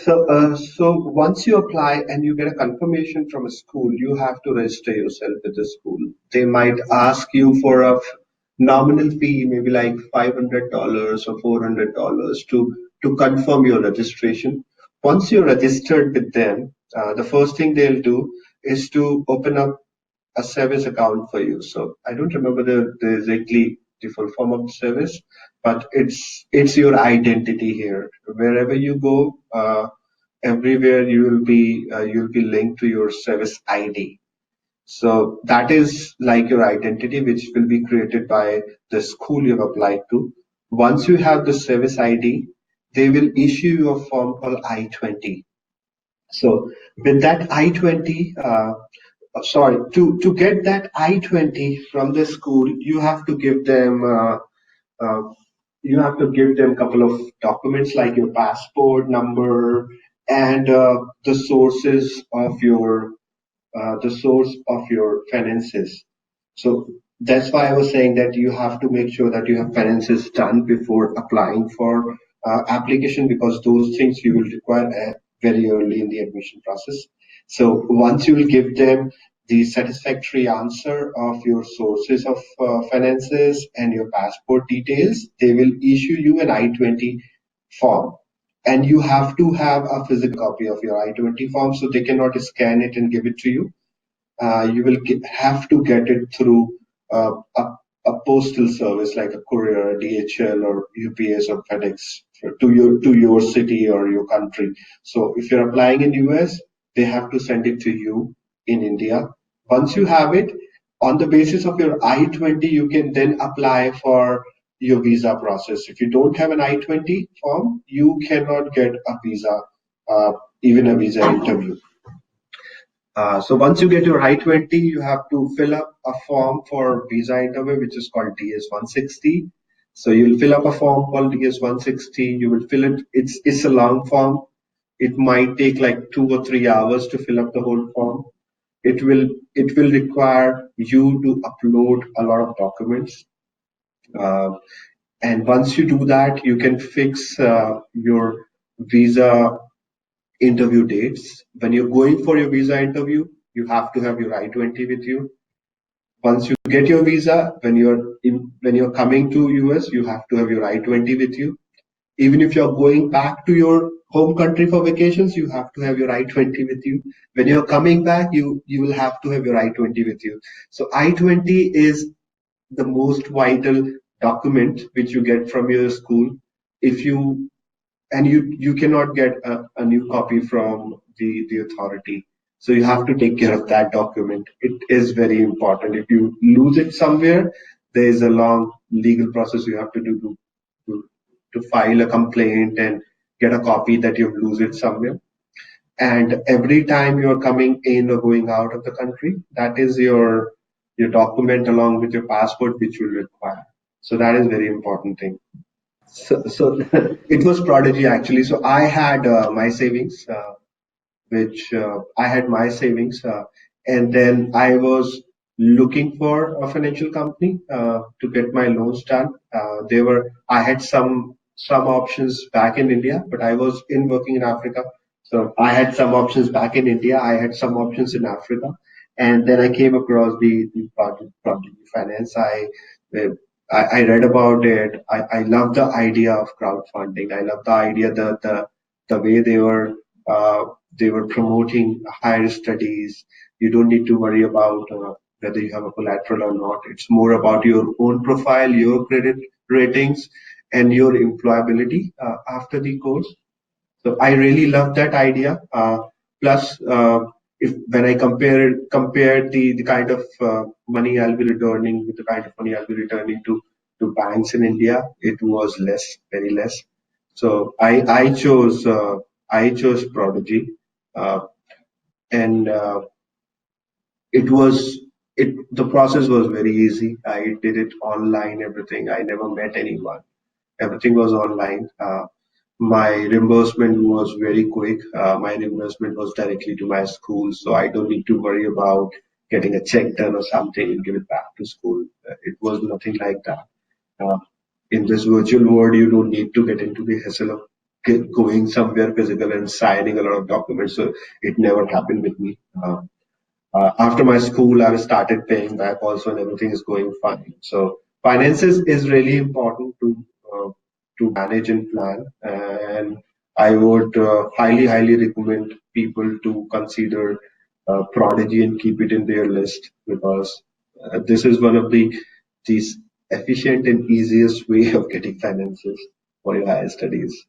So once you apply and you get a confirmation from a school, you have to register yourself with the school. They might ask you for a nominal fee, maybe like $500 or $400 to confirm your registration. Once you're registered with them, the first thing they'll do is to open up a service account for you. So I don't remember the exactly the full form of the service, but it's your identity here. Wherever you go, everywhere you'll be linked to your service ID. So that is like your identity, which will be created by the school you've applied to. Once you have the service ID, they will issue you a form called I-20. So with that I-20, sorry, to get that I-20 from the school, uh, you have to give them a couple of documents like your passport number and the source of your finances. So that's why I was saying that you have to make sure that you have finances done before applying for application, because those things you will require very early in the admission process. So once you will give them the satisfactory answer of your sources of finances and your passport details, they will issue you an I-20 form. And you have to have a physical copy of your I-20 form, so they cannot scan it and give it to you. Have to get it through a postal service like a courier, DHL or UPS or FedEx to your city or your country. So if you're applying in US, they have to send it to you in India. Once you have it, on the basis of your I-20, you can then apply for your visa process. If you don't have an I-20 form, you cannot get a visa, uh, even a visa interview. So once you get your I-20, you have to fill up a form for visa interview, which is called DS-160. So you'll fill up a form called DS-160. You will fill it. It's a long form. It might take like 2 or 3 hours to fill up the whole form. It will require you to upload a lot of documents. Uh, and once you do that, you can fix your visa interview dates. When you're going for your visa interview, you have to have your I-20 with you. Once you get your visa, when you're coming to US, you have to have your I-20 with you. Even if you're going back to your home country for vacations, you have to have your I-20 with you. When you're coming back, you will have to have your I-20 with you. So I-20 is the most vital document which you get from your school. If you and you cannot get a new copy from the authority, so you have to take care of that document. It is very important. If you lose it somewhere, there is a long legal process you have to do to, to file a complaint and get a copy that you've lose it somewhere. And every time you're coming in or going out of the country, that is your document along with your passport which will require. So that is very important thing. So it was Prodigy actually. So I had my savings, which I had my savings, and then I was looking for a financial company to get my loans done. I had some options back in India, but I was in working in Africa. So I had some options back in India. I had some options in Africa, and then I came across the Prodigy Finance. Uh, I read about it. I love the idea of crowdfunding. I love the idea that the way uh, they were promoting higher studies. You don't need to worry about whether you have a collateral or not. It's more about your own profile, your credit ratings, and your employability after the course. So I really love that idea. Plus, if when I compared the kind of money I'll be returning with the kind of money I'll be returning to banks in India, it was less, very less. So I chose Prodigy, uh, and it was it the process was very easy. I did it online, everything. I never met anyone. Everything was online. My reimbursement was very quick. My reimbursement was directly to my school, so I don't need to worry about getting a check done or something and give it back to school. It was nothing like that. Uh, in this virtual world, you don't need to get into the hassle of. going somewhere physical and signing a lot of documents. So it never happened with me. After my school, I started paying back also, and everything is going fine. So finances is really important to manage and plan. And I would highly recommend people to consider Prodigy and keep it in their list, because this is one of these efficient and easiest way of getting finances for your higher studies.